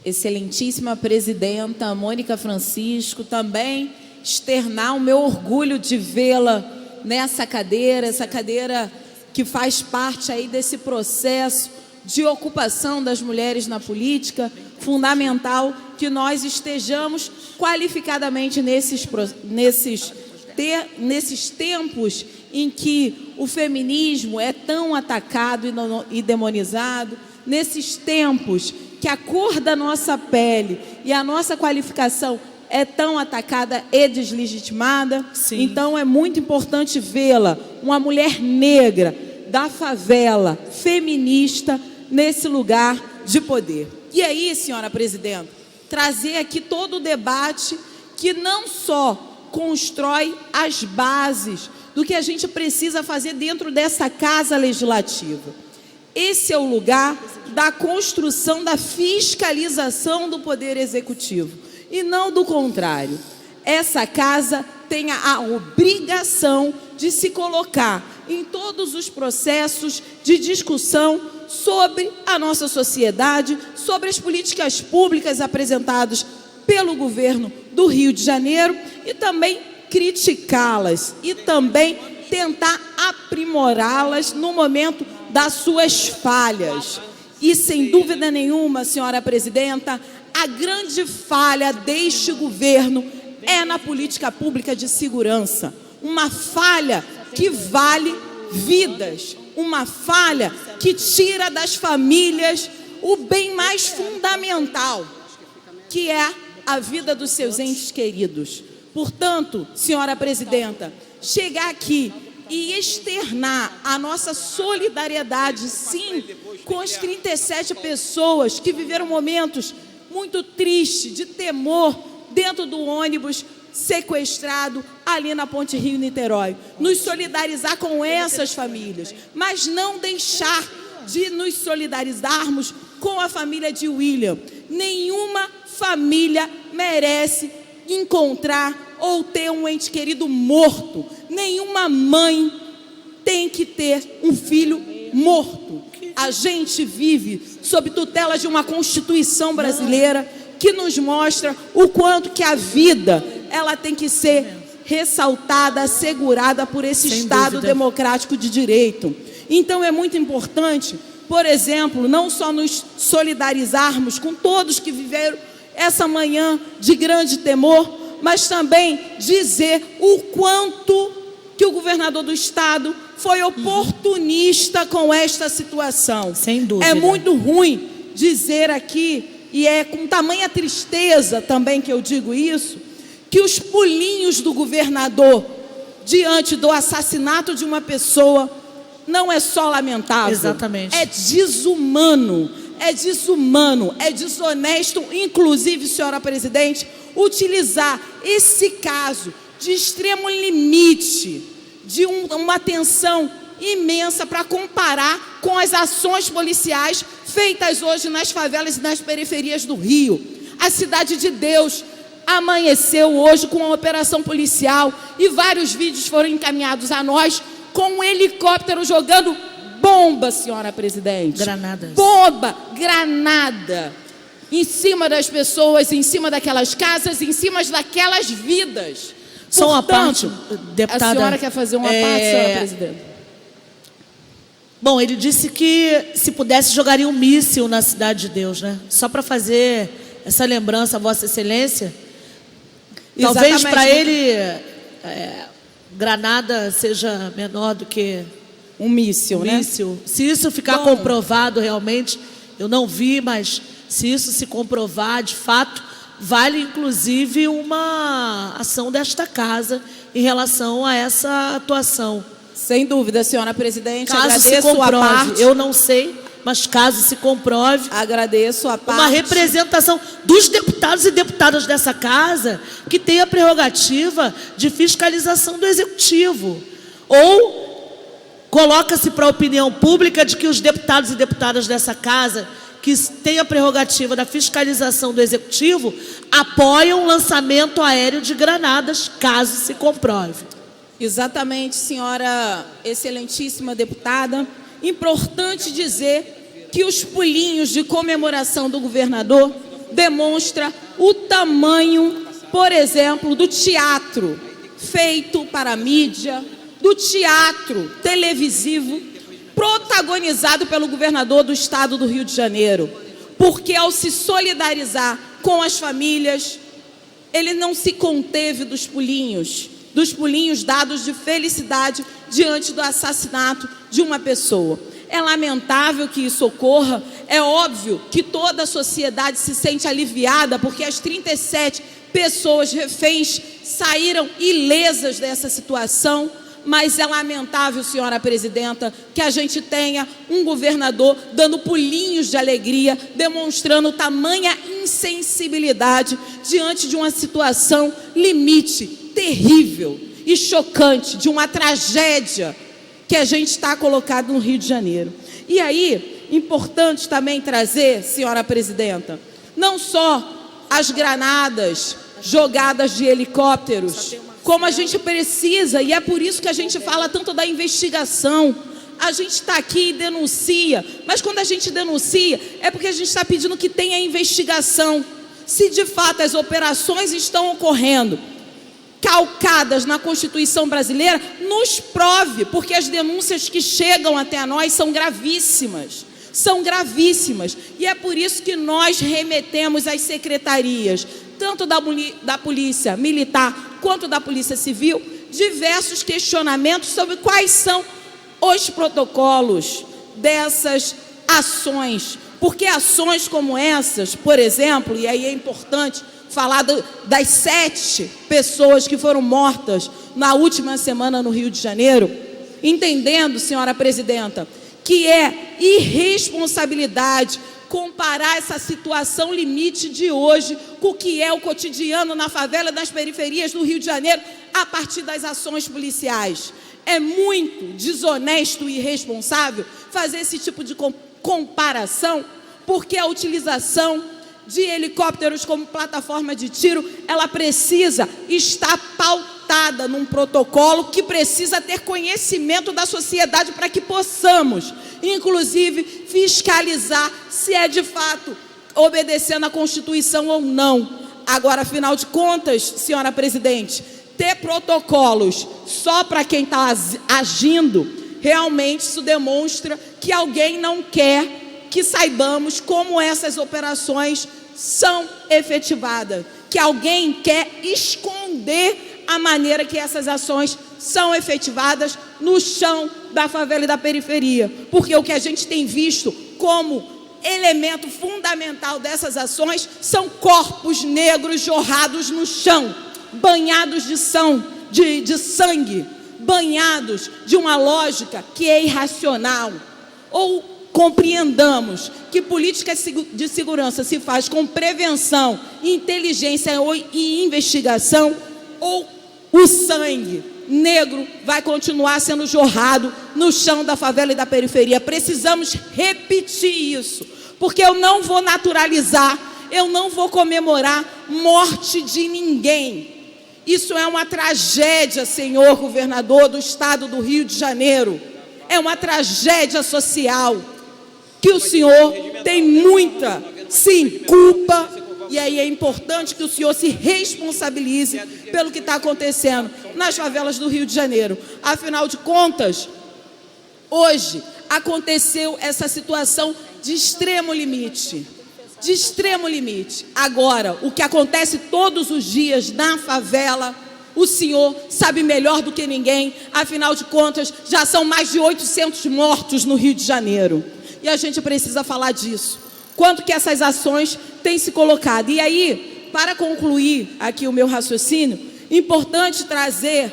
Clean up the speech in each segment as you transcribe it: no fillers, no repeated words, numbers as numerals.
excelentíssima presidenta Mônica Francisco, também externar o meu orgulho de vê-la nessa cadeira, essa cadeira que faz parte aí desse processo de ocupação das mulheres na política, fundamental que nós estejamos qualificadamente nesses tempos em que o feminismo é tão atacado e demonizado, nesses tempos que a cor da nossa pele e a nossa qualificação é tão atacada e deslegitimada. Sim. Então é muito importante vê-la, uma mulher negra da favela, feminista, nesse lugar de poder. E aí, senhora presidenta, trazer aqui todo o debate que não só constrói as bases do que a gente precisa fazer dentro dessa casa legislativa. Esse é o lugar da construção da fiscalização do poder executivo e não do contrário. Essa casa tem a obrigação de se colocar em todos os processos de discussão sobre a nossa sociedade, sobre as políticas públicas apresentadas pelo governo do Rio de Janeiro e também criticá-las e também tentar aprimorá-las no momento das suas falhas. E, sem dúvida nenhuma, senhora presidenta, a grande falha deste governo é na política pública de segurança. Uma falha que vale vidas, uma falha que tira das famílias o bem mais fundamental, que é a vida dos seus entes queridos. Portanto, senhora presidenta, chegar aqui e externar a nossa solidariedade, sim, com as 37 pessoas que viveram momentos muito tristes, de temor, dentro do ônibus sequestrado ali na Ponte Rio-Niterói. Nos solidarizar com essas famílias, mas não deixar de nos solidarizarmos com a família de William. Nenhuma família merece encontrar ou ter um ente querido morto. Nenhuma mãe tem que ter um filho morto. A gente vive sob tutela de uma Constituição brasileira que nos mostra o quanto que a vida ela tem que ser ressaltada, assegurada por esse Estado democrático de direito. Então é muito importante, por exemplo, não só nos solidarizarmos com todos que viveram essa manhã de grande temor, mas também dizer o quanto que o governador do Estado foi oportunista com esta situação. Sem dúvida. É muito ruim dizer aqui, e é com tamanha tristeza também que eu digo isso, que os pulinhos do governador diante do assassinato de uma pessoa não é só lamentável. Exatamente. É desumano, é desonesto, inclusive, senhora presidente, utilizar esse caso de extremo limite, de uma tensão imensa para comparar com as ações policiais feitas hoje nas favelas e nas periferias do Rio. A Cidade de Deus amanheceu hoje com uma operação policial e vários vídeos foram encaminhados a nós com um helicóptero jogando bomba, senhora presidente. Granadas. Bomba, granada, em cima das pessoas, em cima daquelas casas, em cima daquelas vidas. Só uma parte, deputada. A senhora quer fazer uma parte, senhora presidente? Bom, ele disse que se pudesse jogaria um míssil na Cidade de Deus, né? Só para fazer essa lembrança, Vossa Excelência. Talvez para ele granada seja menor do que um míssil, né? Se isso ficar comprovado realmente, eu não vi, mas se isso se comprovar de fato, vale inclusive uma ação desta casa em relação a essa atuação. Sem dúvida, senhora presidente. Caso se comprove, eu não sei, mas caso se comprove, agradeço a parte. Uma representação dos deputados e deputadas dessa casa que tem a prerrogativa de fiscalização do executivo. Ou coloca-se para a opinião pública de que os deputados e deputadas dessa casa que têm a prerrogativa da fiscalização do executivo apoiam o lançamento aéreo de granadas, caso se comprove. Exatamente, senhora excelentíssima deputada. Importante dizer que os pulinhos de comemoração do governador demonstra o tamanho, por exemplo, do teatro feito para a mídia, do teatro televisivo protagonizado pelo governador do estado do Rio de Janeiro, porque ao se solidarizar com as famílias, ele não se conteve dos pulinhos dados de felicidade diante do assassinato de uma pessoa. É lamentável que isso ocorra, é óbvio que toda a sociedade se sente aliviada, porque as 37 pessoas reféns saíram ilesas dessa situação, mas é lamentável, senhora presidenta, que a gente tenha um governador dando pulinhos de alegria, demonstrando tamanha insensibilidade diante de uma situação limite, terrível e chocante, de uma tragédia que a gente está colocado no Rio de Janeiro. E aí, importante também trazer, senhora presidenta, não só as granadas jogadas de helicópteros, como a gente precisa, e é por isso que a gente fala tanto da investigação. A gente está aqui e denuncia, mas quando a gente denuncia, é porque a gente está pedindo que tenha investigação. Se de fato as operações estão ocorrendo calcadas na Constituição brasileira, nos prove, porque as denúncias que chegam até nós são gravíssimas. São gravíssimas. E é por isso que nós remetemos às secretarias, tanto da Polícia Militar quanto da Polícia Civil, diversos questionamentos sobre quais são os protocolos dessas ações. Porque ações como essas, por exemplo, e aí é importante falar das 7 pessoas que foram mortas na última semana no Rio de Janeiro, entendendo, senhora presidenta, que é irresponsabilidade comparar essa situação limite de hoje com o que é o cotidiano na favela, nas periferias do Rio de Janeiro, a partir das ações policiais. É muito desonesto e irresponsável fazer esse tipo de comparação, porque a utilização de helicópteros como plataforma de tiro, ela precisa estar pautada num protocolo que precisa ter conhecimento da sociedade para que possamos, inclusive, fiscalizar se é de fato obedecendo à Constituição ou não. Agora, afinal de contas, senhora presidente, ter protocolos só para quem está agindo, realmente isso demonstra que alguém não quer que saibamos como essas operações são efetivadas, que alguém quer esconder a maneira que essas ações são efetivadas no chão da favela e da periferia, porque o que a gente tem visto como elemento fundamental dessas ações são corpos negros jorrados no chão, banhados de sangue, banhados de uma lógica que é irracional. Ou compreendamos que política de segurança se faz com prevenção, inteligência e investigação, ou o sangue negro vai continuar sendo jorrado no chão da favela e da periferia. Precisamos repetir isso, porque eu não vou naturalizar, eu não vou comemorar morte de ninguém. Isso é uma tragédia, senhor governador do estado do Rio de Janeiro. É uma tragédia social que o senhor tem muita, sim, culpa. E aí é importante que o senhor se responsabilize pelo que está acontecendo nas favelas do Rio de Janeiro. Afinal de contas, hoje aconteceu essa situação de extremo limite. De extremo limite. Agora, o que acontece todos os dias na favela, o senhor sabe melhor do que ninguém. Afinal de contas, já são mais de 800 mortos no Rio de Janeiro. E a gente precisa falar disso. Quanto que essas ações têm se colocado. E aí, para concluir aqui o meu raciocínio, importante trazer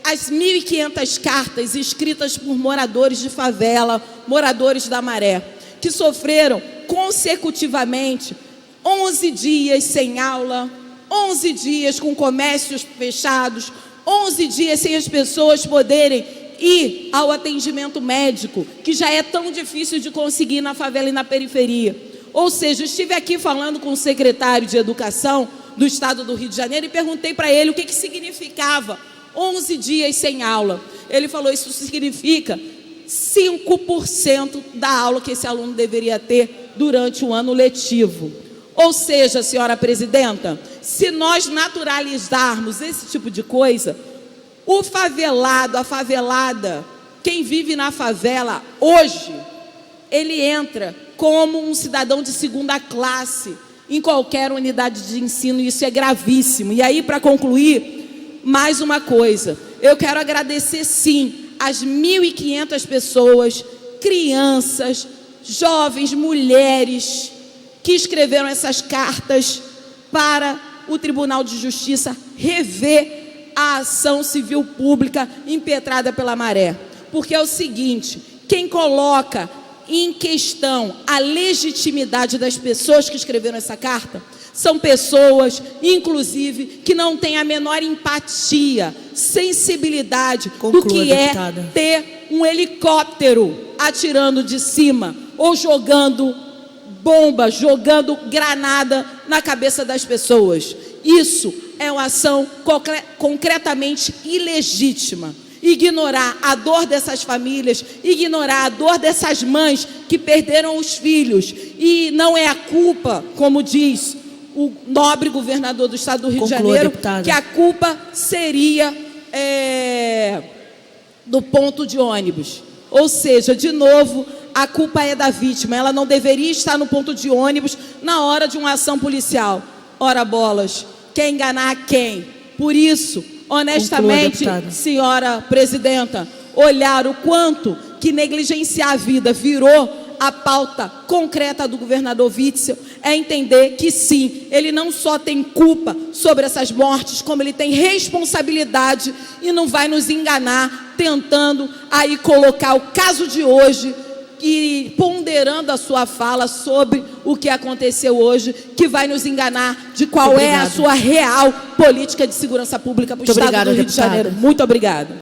as 1.500 cartas escritas por moradores de favela, moradores da Maré, que sofreram consecutivamente 11 dias sem aula, 11 dias com comércios fechados, 11 dias sem as pessoas poderem ir ao atendimento médico, que já é tão difícil de conseguir na favela e na periferia. Ou seja, eu estive aqui falando com o secretário de Educação do estado do Rio de Janeiro e perguntei para ele o que significava 11 dias sem aula. Ele falou, isso significa 5% da aula que esse aluno deveria ter durante o ano letivo. Ou seja, senhora presidenta, se nós naturalizarmos esse tipo de coisa, o favelado, a favelada, quem vive na favela hoje, ele entra como um cidadão de segunda classe em qualquer unidade de ensino, e isso é gravíssimo. E aí, para concluir, mais uma coisa, eu quero agradecer sim as 1.500 pessoas, crianças, jovens, mulheres, que escreveram essas cartas para o Tribunal de Justiça rever a ação civil pública impetrada pela Maré. Porque é o seguinte, quem coloca em questão a legitimidade das pessoas que escreveram essa carta são pessoas, inclusive, que não têm a menor empatia, sensibilidade do que é ter um helicóptero atirando de cima ou jogando bomba, jogando granada na cabeça das pessoas. Isso é uma ação concretamente ilegítima. Ignorar a dor dessas famílias, ignorar a dor dessas mães que perderam os filhos. E não é a culpa, como diz o nobre governador do estado do Rio de Janeiro, que a culpa seria do ponto de ônibus. Ou seja, de novo, a culpa é da vítima. Ela não deveria estar no ponto de ônibus na hora de uma ação policial. Ora bolas, quer enganar quem? Por isso, honestamente, senhora presidenta, olhar o quanto que negligenciar a vida virou a pauta concreta do governador Witzel, é entender que sim, ele não só tem culpa sobre essas mortes, como ele tem responsabilidade e não vai nos enganar tentando aí colocar o caso de hoje e ponderando a sua fala sobre o que aconteceu hoje, que vai nos enganar de qual é a sua real política de segurança pública para o estado do Rio de Janeiro. Muito obrigada.